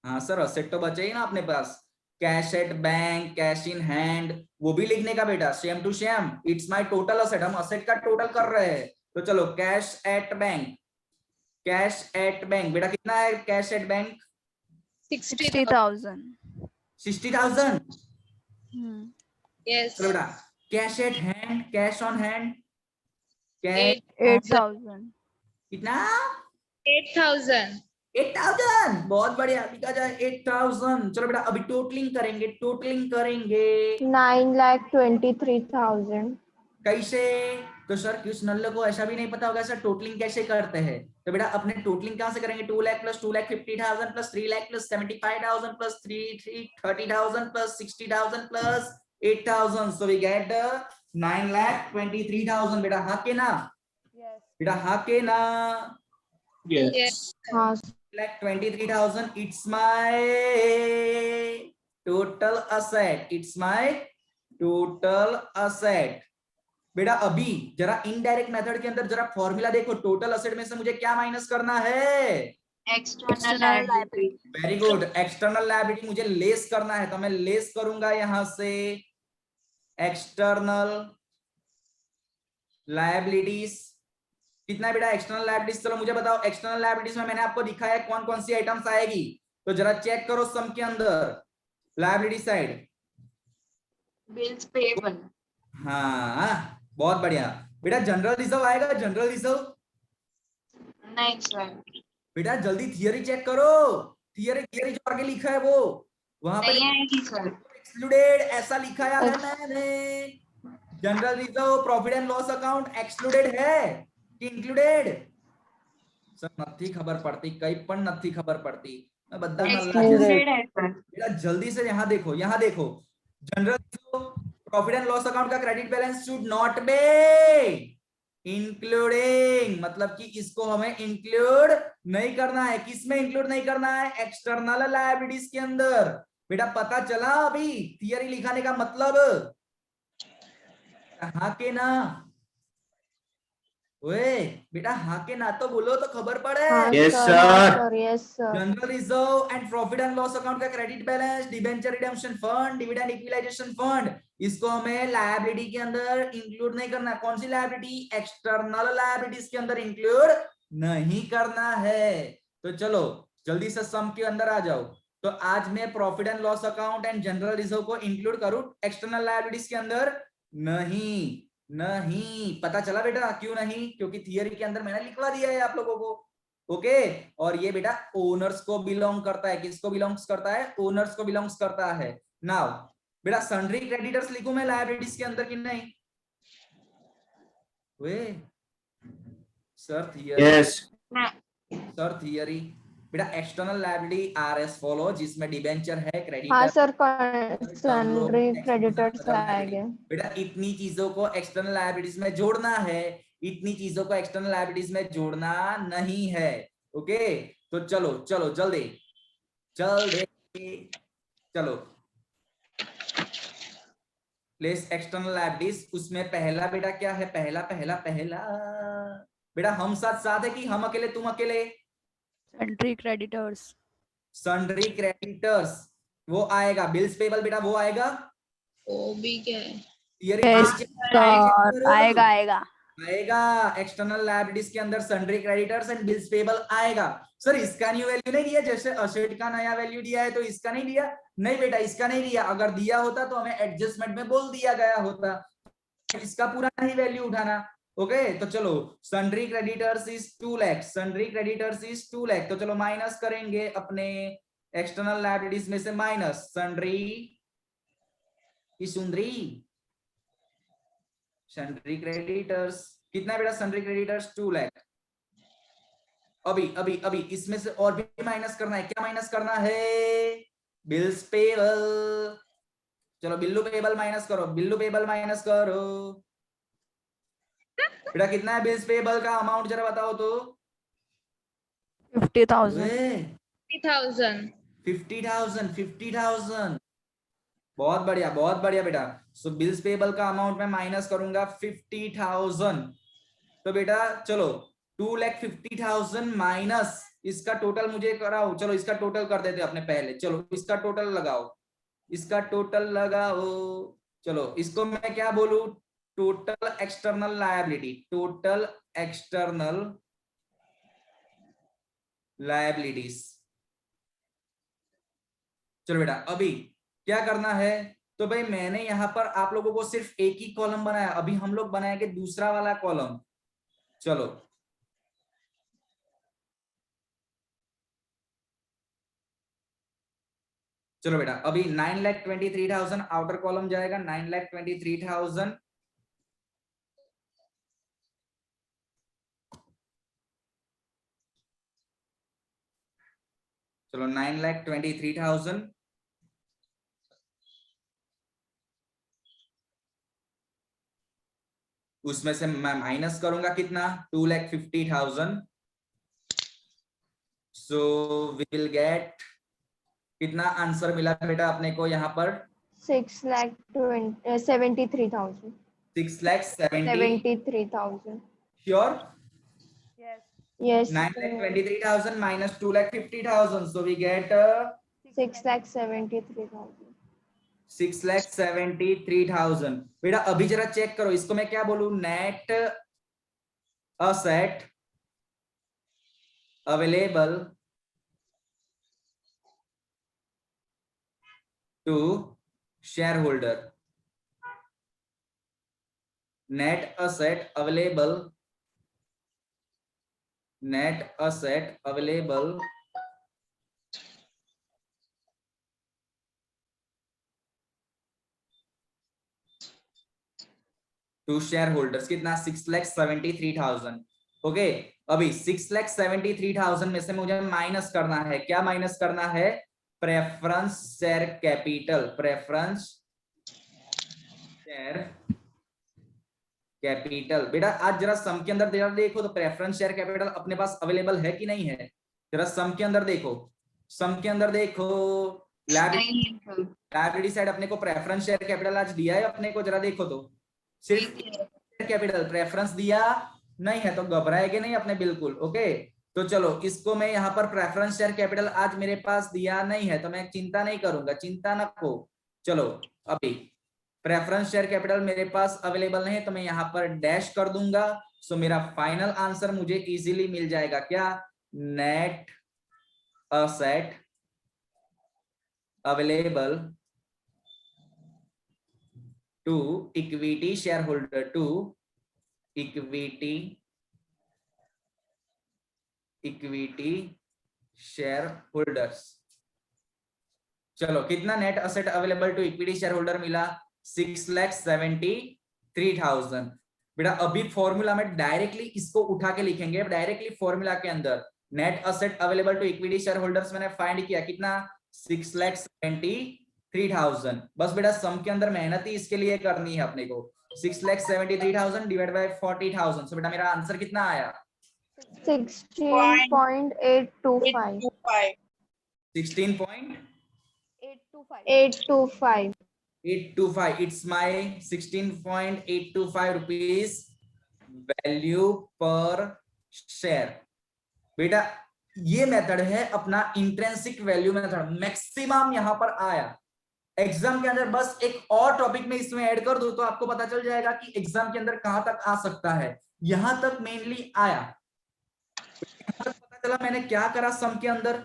हाँ सर असेट तो बचे ही ना अपने पास। Cash at bank, cash in hand, वो भी लिखने का बेटा, same to same. It's my total asset. हम असेट का टोटल कर रहे हैं तो चलो cash at bank, cash at bank बेटा कितना है कैश एट बैंक? 60,000. 60,000। Yes. चलो बेटा cash at hand, cash on hand, cash 8,000. कितना? 8,000. 8,000। बहुत बढ़िया, लिखा जाए 8,000। चलो बेटा अभी टोटलिंग करेंगे, टोटलिंग करेंगे 9,23,000. कैसे? तो सर किस नल्ले को ऐसा भी नहीं पता होगा सर टोटलिंग कैसे करते हैं, तो बेटा अपने टोटलिंग कहां से करेंगे? 2 lakh plus 2,50,000 plus 3 lakh plus 75,000 plus 30,000 plus 60,000 plus 8,000, so we get 9,23,000। बेटा हाँ के ना? बेटा हाँ के ना? Yes. हाँ 9,23,000 it's my total asset, it's my total asset। बेटा अभी जरा इनडायरेक्ट मेथड के अंदर जरा फॉर्मूला देखो, टोटल असेट में से मुझे क्या माइनस करना है? External liability. Very good, external liability मुझे लेस करना है, तो मैं लेस करूंगा यहां से एक्सटर्नल लायबिलिटीज। कितना है बेटा एक्सटर्नल लायबिलिटीज? चलो मुझे बताओ एक्सटर्नल लायबिलिटीज में मैंने आपको दिखाया है कौन कौन सी आइटम्स आएगी, तो जरा चेक करो सम के अंदर लायबिलिटी साइड। Bills payable. हाँ बहुत बढ़िया बेटा। जनरल रिजर्व आएगा? जनरल रिजर्व नहीं sir. बेटा जल्दी थियरी चेक करो, थियरी जो आगे लिखा है वो वहां पे नहीं आएगी sir. एक्सक्लूडेड ऐसा लिखाया है मैंने। General reserve profit and loss account excluded है कि इंक्लूडेड? सर नथी खबर पड़ती, कई पण नथी खबर पड़ती, मैं बद्दा Excluded है sir. बेटा जल्दी से यहाँ देखो, यहाँ देखो general reserve profit and loss account का credit balance should not be including, मतलब कि इसको हमें इंक्लूड नहीं करना है। किस में इंक्लूड नहीं करना है? एक्सटर्नल लायबिलिटीज के अंदर। बेटा पता चला अभी थियरी लिखाने का मतलब? हाँ के ना? ओए बेटा हाँ के ना तो बोलो तो खबर पड़े। Yes, sir. Yes sir. General reserve and profit and loss account का credit balance, debenture redemption fund, dividend equalisation fund, इसको हमें लायबिलिटी के अंदर इंक्लूड नहीं करना है। कौन सी लायबिलिटी? एक्सटर्नल लायबिलिटीज के अंदर इंक्लूड नहीं करना है। तो चलो जल्दी से सम के अंदर आ जाओ। तो आज मैं profit and loss account and general reserve को इंक्लूड करूं एक्सटर्नल लायबिलिटीज के अंदर? नहीं, नहीं पता चला बेटा क्यों नहीं? क्योंकि थियरी के अंदर मैंने लिखवा दिया है आप लोगों को। ओके और ये बेटा ओनर्स को बिलोंग करता है। किसको बिलोंग्स करता है? ओनर्स को बिलोंग्स करता है। नाउ बेटा सन्ड्री क्रेडिटर्स लिखूं मैं लायबिलिटीज के अंदर कि नहीं? वे sir theory. Yes. Sir theory बेटा external liability are as follow, जिसमें डिबेंचर है, हाँ क्रेडिटर, सर सन्ड्री क्रेडिटर्स आएंगे। बेटा इतनी चीजों को एक्सटर्नल लायबिलिटीज में जोड़ना है, इतनी चीजों को एक्सटर्नल लायबिलिटीज में जोड़ना नहीं है। ओके तो चलो चलो जल्दी चलो प्लेस एक्सटर्नल लायबिलिटीज। उसमें पहला बेटा क्या है? पहला बेटा हम साथ साथ है कि हम अकेले तुम अकेले? Sundry creditors. सन्ड्री क्रेडिटर्स वो आएगा। बिल्स पेबल बेटा वो आएगा। वो भी क्या है? Yes sir. आएगा एक्सटर्नल लायबिलिटीज के अंदर sundry creditors and bills payable आएगा। सर इसका न्यू वैल्यू नहीं दिया, जैसे असेट का नया वैल्यू दिया है तो इसका नहीं दिया? नहीं बेटा इसका नहीं दिया, अगर दिया होता तो हमें एडजस्टमेंट में बोल दिया गया होता, इसका पूरा नहीं वैल्यू उठाना। ओके तो चलो sundry creditors is 2 lakh, sundry creditors is 2 lakh. तो चलो माइनस करेंगे अपने एक्सटर्नल लायबिलिटीज में से माइनस सन्ड्री की सुंदरी सन्ड्री क्रेडिटर्स। कितना है बेटा सन्ड्री क्रेडिटर्स? 2 लाख। अभी इसमें से और भी माइनस करना है। क्या माइनस करना है? Bills payable. चलो बिल्लू पेबल माइनस करो, बिल्लू पेबल माइनस करो। बेटा कितना है बिल्स पेबल का अमाउंट जरा बताओ तो? 50,000. 50,000. 50,000। बहुत बढ़िया बेटा। सो बिल्स पेबल का अमाउंट मैं माइनस करूंगा 50,000। तो बेटा चलो 2,50,000 माइनस इसका टोटल मुझे कराओ। चलो इसका टोटल कर देते अपने पहले। चलो इसका टोटल लगाओ, इसका टोटल लगाओ। चलो इसको मैं क्या बोलूं? Total external liability, total external liabilities. चलो बेटा अभी क्या करना है, तो भाई मैंने यहां पर आप लोगों को सिर्फ एक ही कॉलम बनाया, अभी हम लोग बनाएंगे दूसरा वाला कॉलम। चलो चलो बेटा अभी 9,23,000 आउटर कॉलम जाएगा, 9,23,000 चलो 9,23,000 उसमें से मैं माइनस करूंगा कितना 2,50,000, सो वी विल गेट कितना आंसर मिला बेटा अपने को यहाँ पर 6,73,000 6,73,000 sure. yes 9,23,000 minus 2,50,000, so we get 6,73,000 6,73,000। बेटा अभी जरा चेक करो इसको, मैं क्या बोलूं, net asset available to share holder, net asset available to share holders कितना 6,73,000। ओके अभी 6,73,000 में से मुझे माइनस करना है, क्या माइनस करना है, preference share capital, preference share capital. बेटा आज जरा सम के अंदर देखो तो प्रेफरेंस शेयर कैपिटल अपने पास अवेलेबल है कि नहीं है, जरा सम के अंदर देखो, सम के अंदर देखो लायबिलिटी साइड अपने को प्रेफरेंस शेयर कैपिटल आज दिया है अपने को, जरा देखो तो सिर्फ शेयर कैपिटल प्रेफरेंस दिया नहीं है तो घबराएंगे नहीं अपने बिल्कुल। ओके तो चलो इसको मैं यहाँ पर प्रेफरेंस शेयर कैपिटल आज मेरे पास दिया नहीं है तो मैं चिंता नहीं करूंगा, चिंता न को। चलो अभी प्रेफरेंस शेयर कैपिटल मेरे पास अवेलेबल नहीं है तो मैं यहाँ पर डैश कर दूंगा, सो मेरा फाइनल आंसर मुझे इजीली मिल जाएगा, क्या, net asset available to equity share holder, to equity share holders. चलो कितना net asset available to equity share holder मिला, 6,73,000। बेटा अभी फॉर्मूला में डायरेक्टली इसको उठा के लिखेंगे, डायरेक्टली फॉर्मूला के अंदर net asset available to equity share holders मैंने फाइंड किया कितना 6,73,000। बस बेटा सम के अंदर मेहनत ही इसके लिए करनी है अपने को, 6,73,000 डिवाइड बाय 40,000, सो बेटा मेरा आंसर कितना आया 16.825 16.825 it's my 16.825 rupees value per share। बेटा ये मेथड है अपना इंट्रिंसिक वैल्यू मेथड, मैक्सिमम यहां पर आया एग्जाम के अंदर। बस एक और टॉपिक में इसमें ऐड कर दो तो आपको पता चल जाएगा कि एग्जाम के अंदर कहां तक आ सकता है, यहां तक मेनली आया। पता चला मैंने क्या करा, सम के अंदर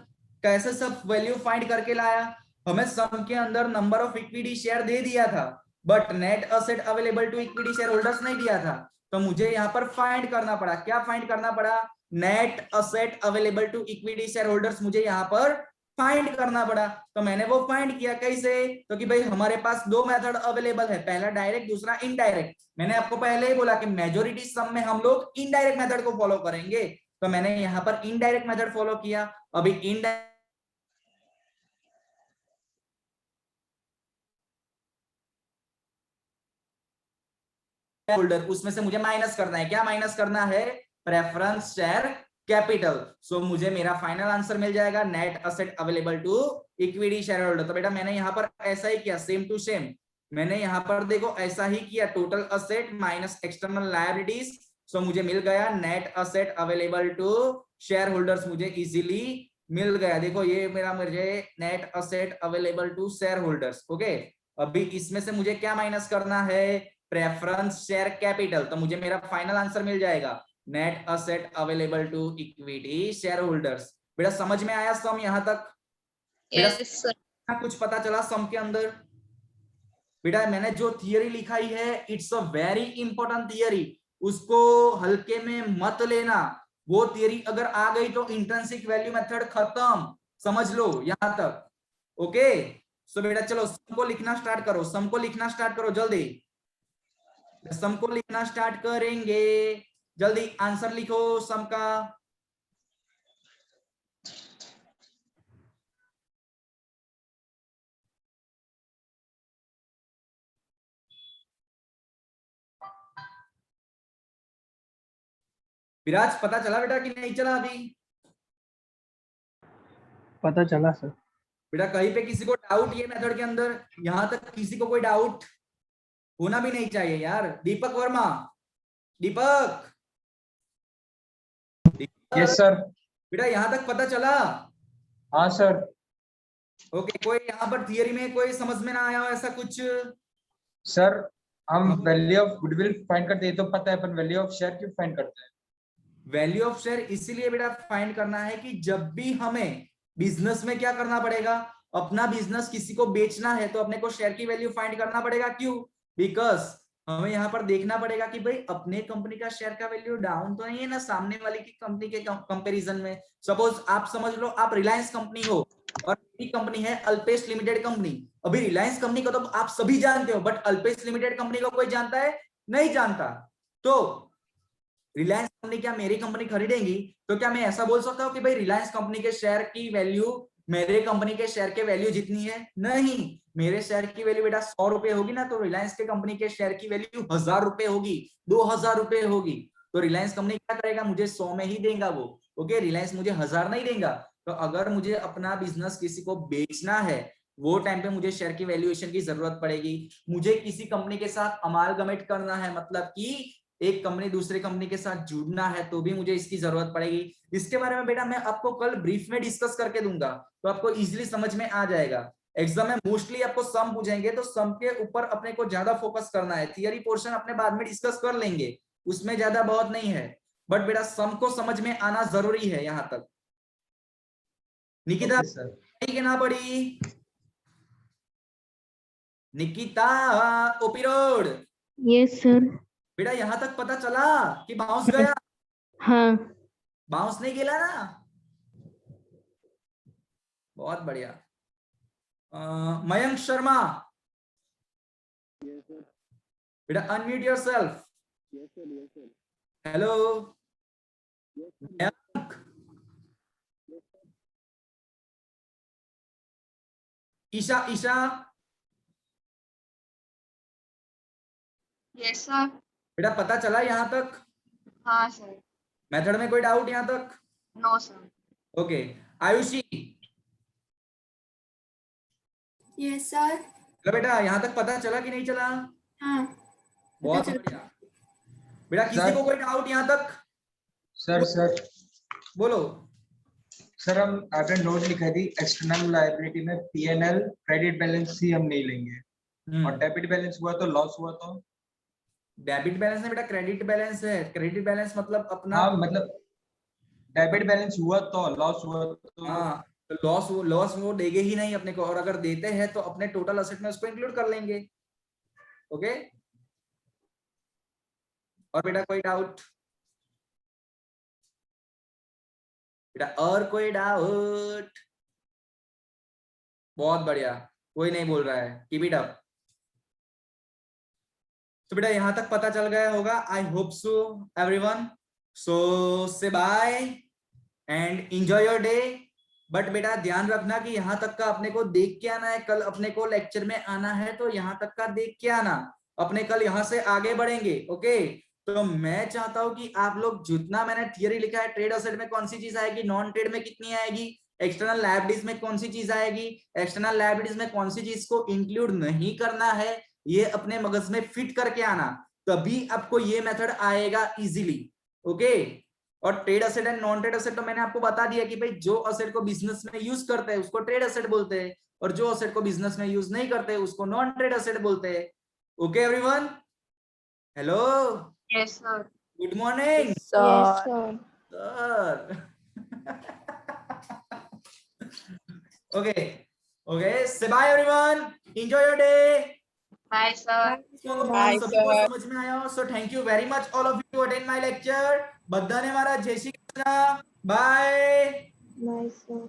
कैसे सब वैल्यू फाइंड करके लाया। हमें सम के अंदर नंबर ऑफ इक्विटी शेयर दे दिया था but net asset available to equity share holders नहीं दिया था, तो मुझे यहाँ पर फाइंड करना पड़ा, क्या फाइंड करना पड़ा, net asset available to equity share holders मुझे यहाँ पर फाइंड करना पड़ा। तो मैंने वो फाइंड किया कैसे, तो कि भाई हमारे पास दो मेथड अवेलेबल है, पहला डायरेक्ट दूसरा इनडायरेक्ट। मैंने आपको पहले ही बोला कि मेजोरिटी सम में हम लोग इनडायरेक्ट मेथड को फॉलो करेंगे, तो मैंने यहाँ पर इनडायरेक्ट मेथड फॉलो किया। अभी इनडायरेक्ट होल्डर उसमें से मुझे माइनस करना है, क्या माइनस करना है, प्रेफरेंस शेयर कैपिटल। सो मुझे मेरा फाइनल आंसर मिल जाएगा net asset available to equity share holder. तो बेटा मैंने यहाँ पर ऐसा ही किया, सेम टू सेम मैंने यहाँ पर देखो ऐसा ही किया, total asset minus external liabilities, so मुझे मिल गया net asset available to share holders, मुझे इजीली मिल गया। देखो ये मेरा मुझे net asset available to share holders. Okay अभी इसमें से मुझे क्या माइनस करना है, प्रेफरेंस शेयर कैपिटल, तो मुझे मेरा फाइनल आंसर मिल जाएगा net asset available to equity share holders. बेटा समझ में आया सम यहाँ तक? बेटा Yes, sir. कुछ पता चला सम के अंदर? बेटा मैंने जो थियरी लिखाई है it's a very important theory, उसको हल्के में मत लेना। वो थियरी अगर आ गई तो इंट्रिंसिक वैल्यू मेथड खत्म, समझ लो यहाँ तक। ओके सो बेटा चलो सम को लिखना स्टार्ट करो, सम को लिखना स्टार्ट करो जल्दी, सम को लिखना स्टार्ट करेंगे, जल्दी आंसर लिखो सम का। विराज पता चला बेटा कि नहीं चला अभी? पता चला सर। बेटा कहीं पे किसी को डाउट ये मेथड के अंदर? यहां तक किसी को कोई डाउट होना भी नहीं चाहिए यार। दीपक वर्मा, दीपक यस सर। बेटा यहां तक पता चला? हाँ सर। ओके कोई यहाँ पर थियरी में कोई समझ में ना आया हो ऐसा कुछ? सर हम वैल्यू ऑफ गुडविल फाइंड करते हैं तो पता है, पर वैल्यू ऑफ शेयर क्यों फाइंड करते हैं? वैल्यू ऑफ शेयर इसीलिए बेटा फाइंड करना है कि जब भी हमें बिजनेस में क्या करना पड़ेगा, अपना बिजनेस किसी को बेचना है तो अपने को शेयर की वैल्यू फाइंड करना पड़ेगा। क्यों? बिकॉज हमें यहाँ पर देखना पड़ेगा कि भाई अपने कंपनी का शेयर का वैल्यू डाउन तो नहीं है ना सामने वाली की कंपनी के कंपैरिजन में। सपोज आप समझ लो आप रिलायंस कंपनी हो और मेरी कंपनी है अल्पेश लिमिटेड कंपनी। अभी रिलायंस कंपनी को तो आप सभी जानते हो, बट अल्पेश लिमिटेड कंपनी को कोई जानता है? नहीं जानता। तो रिलायंस कंपनी क्या मेरी कंपनी खरीदेंगी, तो क्या मैं ऐसा बोल सकता हूँ कि भाई रिलायंस कंपनी के शेयर की वैल्यू मेरे कंपनी के शेयर के वैल्यू जितनी है? नहीं, मेरे शेयर की वैल्यू बेटा 100 रुपए होगी ना, तो रिलायंस के कंपनी के शेयर की वैल्यू 1000 रुपए होगी, 2000 रुपए होगी। तो रिलायंस कंपनी क्या करेगा, मुझे 100 में ही देगा वो। ओके रिलायंस मुझे 1000 नहीं देगा। तो अगर मुझे अपना बिजनेस किसी को बेचना है वो टाइम पे मुझे शेयर की वैल्यूएशन की जरूरत पड़ेगी। मुझे किसी कंपनी के साथ अमालगमेट करना है, मतलब कि एक कंपनी दूसरे कंपनी के साथ जुड़ना है, तो भी मुझे इसकी जरूरत पड़ेगी। इसके बारे में बेटा मैं आपको कल ब्रीफ में डिस्कस करके दूंगा, तो आपको इजीली समझ में आ जाएगा। एग्जाम में मोस्टली आपको सम पूछेंगे तो सम के ऊपर अपने को ज्यादा फोकस करना है। थियरी पोर्शन अपने बाद में डिस्कस कर लेंगे, उसमें ज्यादा बहुत नहीं है, बट बेटा सम को समझ में आना जरूरी है यहाँ तक। निकिता पढ़ी कि ना पढ़ी? Nikita OP road. Yes sir. बेटा यहाँ तक पता चला कि बाउंस गया? हाँ। बाउंस नहीं गिला ना? बहुत बढ़िया। मयंक शर्मा बेटा unmute yourself. Hello Mayank. Isha, Isha Yes, sir. बेटा पता चला यहाँ तक? हाँ सर। मेथड में कोई डाउट यहाँ तक? No sir. Okay Ayushi. Yes sir. चलो बेटा यहाँ तक पता चला कि नहीं चला? हाँ। बहुत बढ़िया। बेटा किसी को कोई डाउट यहाँ तक? सर बोलो। सर हम आपने नोट लिखा थी एक्सटर्नल लायबिलिटी में P&L क्रेडिट बैलेंस ही हम नहीं लेंगे, और डेबिट बैलेंस हुआ तो लॉस हुआ तो? डेबिट बैलेंस है बेटा, क्रेडिट बैलेंस है। क्रेडिट बैलेंस मतलब अपना, हाँ मतलब डेबिट बैलेंस हुआ तो लॉस हुआ तो? हाँ तो लॉस वो देंगे ही नहीं अपने को, और अगर देते हैं तो अपने टोटल असेट में उसको इंक्लूड कर लेंगे। ओके और बेटा कोई डाउट? बेटा और कोई डाउट? बहुत बढ़िया, कोई नहीं बोल रहा है, कीप इट अप। तो बेटा यहां तक पता चल गया होगा, I hope so everyone. So say bye and enjoy your day. But बेटा ध्यान रखना कि यहाँ तक का अपने को देख के आना है। कल अपने को लेक्चर में आना है तो यहाँ तक का देख के आना, अपने कल यहाँ से आगे बढ़ेंगे। ओके तो मैं चाहता हूं कि आप लोग जितना मैंने थियरी लिखा है, ट्रेड असेट में कौन सी चीज आएगी, नॉन ट्रेड में कितनी आएगी, एक्सटर्नल लायबिलिटीज में कौन सी चीज आएगी, एक्सटर्नल लायबिलिटीज में कौन सी चीज को इंक्लूड नहीं करना है, ये अपने मगज में फिट करके आना, तभी आपको ये मेथड आएगा इजीली। ओके और trade asset and non trade asset तो मैंने आपको बता दिया कि भाई जो असेट को बिजनेस में यूज करते हैं उसको ट्रेड असेट बोलते हैं, और जो असेट को बिजनेस में यूज नहीं करते उसको नॉन ट्रेड असेट बोलते हैं। Okay everyone. Hello, Yes, sir. Good morning Yes, Sir. sir. Sir. Okay, okay. Say bye everyone. Enjoy your day. Bye, sir. Bye, सभी को समझ में आया हो? So thank you very much all of you to attend my lecture. બધાને મારા જય Shri Krishna. Bye. Bye, sir.